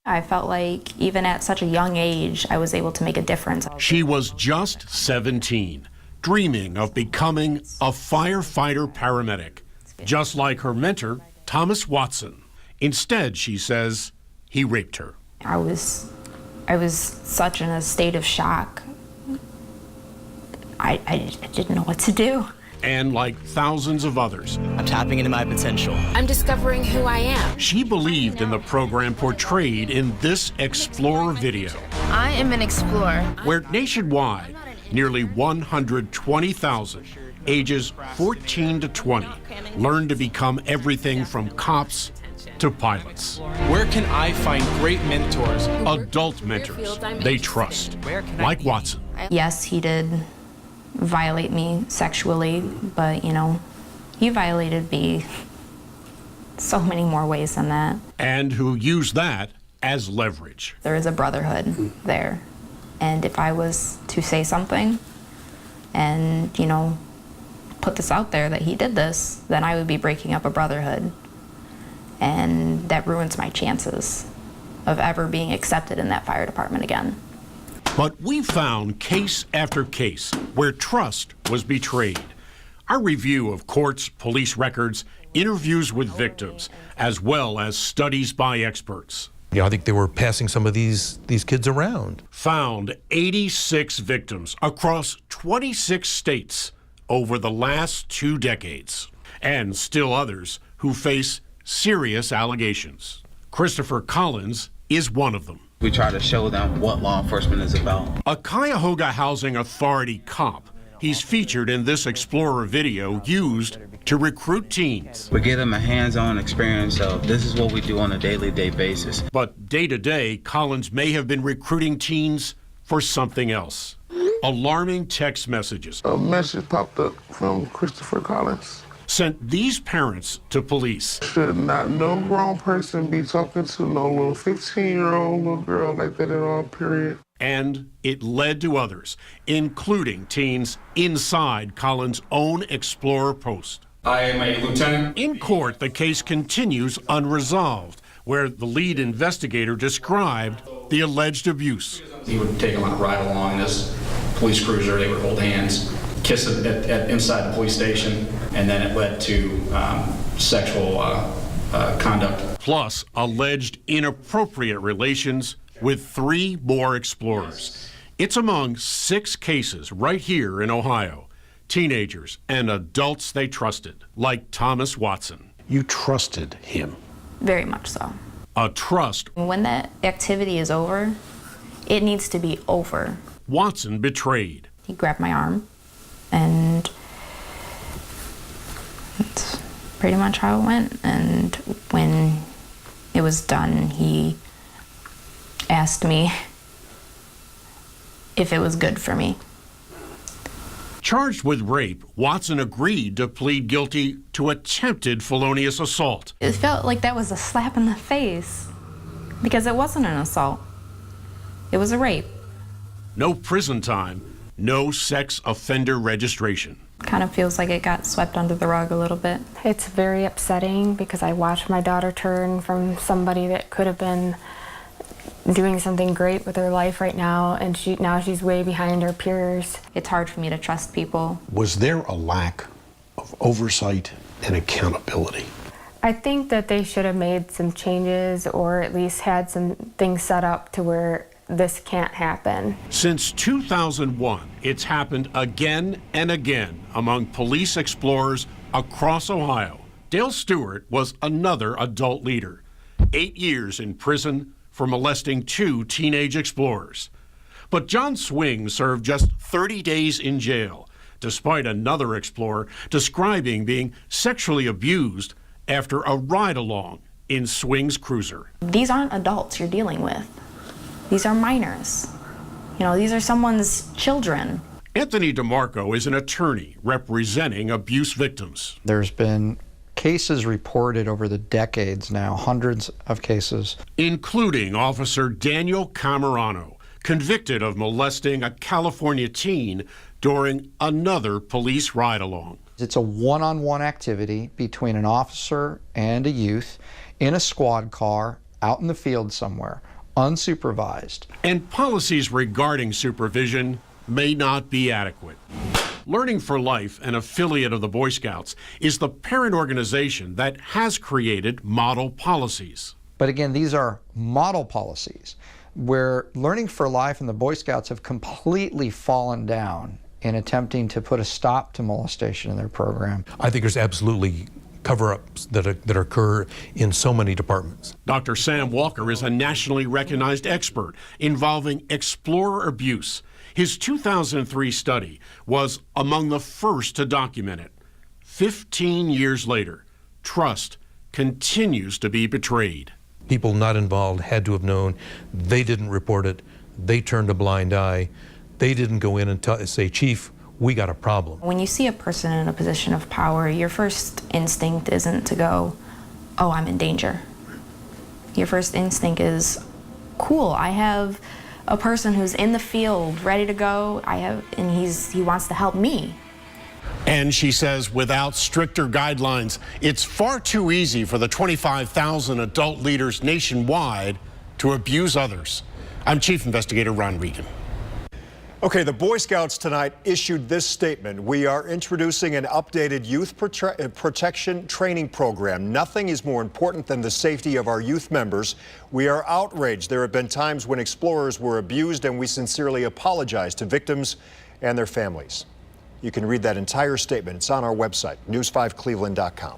I felt like even at such a young age, I was able to make a difference. She was just 17, dreaming of becoming a firefighter paramedic, just like her mentor, Thomas Watson. Instead, she says, he raped her. I was such in a state of shock. I didn't know what to do. And like thousands of others, I'm tapping into my potential. I'm discovering who I am. she believed in the program portrayed in this Explorer video, I am an explorer. where nationwide, nearly 120,000 ages 14 to 20 learned to become everything from cops to pilots. Where can I find great mentors? Adult mentors they trust, like Watson. Yes, he did violate me sexually, but you know, he violated me so many more ways than that. And who use that as leverage. There is a brotherhood there. And if I was to say something and, you know, put this out there that he did this, then I would be breaking up a brotherhood. And that ruins my chances of ever being accepted in that fire department again. But we found case after case where trust was betrayed. Our review of courts, police records, interviews with victims, as well as studies by experts, I think they were passing some of these kids around. found 86 victims across 26 states over the last 2 decades, and still others who face serious allegations. Christopher Collins is one of them. We try to show them what law enforcement is about. A Cuyahoga Housing Authority cop. He's featured in this Explorer video used to recruit teens. We give them a hands-on experience of this is what we do on a daily basis. But day to day, Collins may have been recruiting teens for something else. Alarming text messages A message popped up from Christopher Collins. sent these parents to police. Should not no grown person be talking to no little 15-year-old little girl like that at all, period. And it led to others, including teens inside Collins' own Explorer post. I am a lieutenant. In court, the case continues unresolved, where the lead investigator described the alleged abuse. He would take them on a ride along in this police cruiser. They would hold hands, kiss at inside the police station, and then it led to sexual conduct. Plus alleged inappropriate relations with 3 more explorers. It's among 6 cases right here in Ohio. Teenagers and adults they trusted, like Thomas Watson. You trusted him. Very much so. A trust When that activity is over, it needs to be over. Watson betrayed. He grabbed my arm, and that's pretty much how it went. And when it was done, he asked me if it was good for me. Charged with rape, Watson agreed to plead guilty to attempted felonious assault. It felt like that was a slap in the face because it wasn't an assault. It was a rape. No prison time, no sex offender registration. Kind of feels like it got swept under the rug a little bit. It's very upsetting because I watched my daughter turn from somebody that could have been doing something great with her life right now, and now she's way behind her peers. It's hard for me to trust people. Was there a lack of oversight and accountability? I think that they should have made some changes or at least had some things set up to where this can't happen. Since 2001, it's happened again and again among police explorers across Ohio. Dale Stewart was another adult leader. 8 years in prison for molesting 2 teenage explorers. But John Swing served just 30 days in jail, despite another explorer describing being sexually abused after a ride-along in Swing's cruiser. These aren't adults you're dealing with. These are minors. You know, these are someone's children. Anthony DeMarco is an attorney representing abuse victims. There's been cases reported over the decades now, hundreds of cases. Including Officer Daniel Camerano, convicted of molesting a California teen during another police ride-along. It's a one-on-one activity between an officer and a youth in a squad car out in the field somewhere. unsupervised. And policies regarding supervision may not be adequate. Learning for Life, an affiliate of the Boy Scouts, is the parent organization that has created model policies. But again, these are model policies where Learning for Life and the Boy Scouts have completely fallen down in attempting to put a stop to molestation in their program. I think there's absolutely cover-ups that occur in so many departments. Dr. Sam Walker is a nationally recognized expert involving explorer abuse. His 2003 study was among the first to document it. 15 years later, trust continues to be betrayed. People not involved had to have known. They didn't report it. They turned a blind eye. They didn't go in and say, Chief, we got a problem. When you see a person in a position of power, your first instinct isn't to go, oh, I'm in danger. Your first instinct is, cool, I have a person who's in the field, ready to go, and he wants to help me. And she says without stricter guidelines, it's far too easy for the 25,000 adult leaders nationwide to abuse others. I'm Chief Investigator Ron Regan. Okay, the Boy Scouts tonight issued this statement. We are introducing an updated youth protection training program. Nothing is more important than the safety of our youth members. We are outraged. There have been times when explorers were abused, and we sincerely apologize to victims and their families. You can read that entire statement. It's on our website, news5cleveland.com.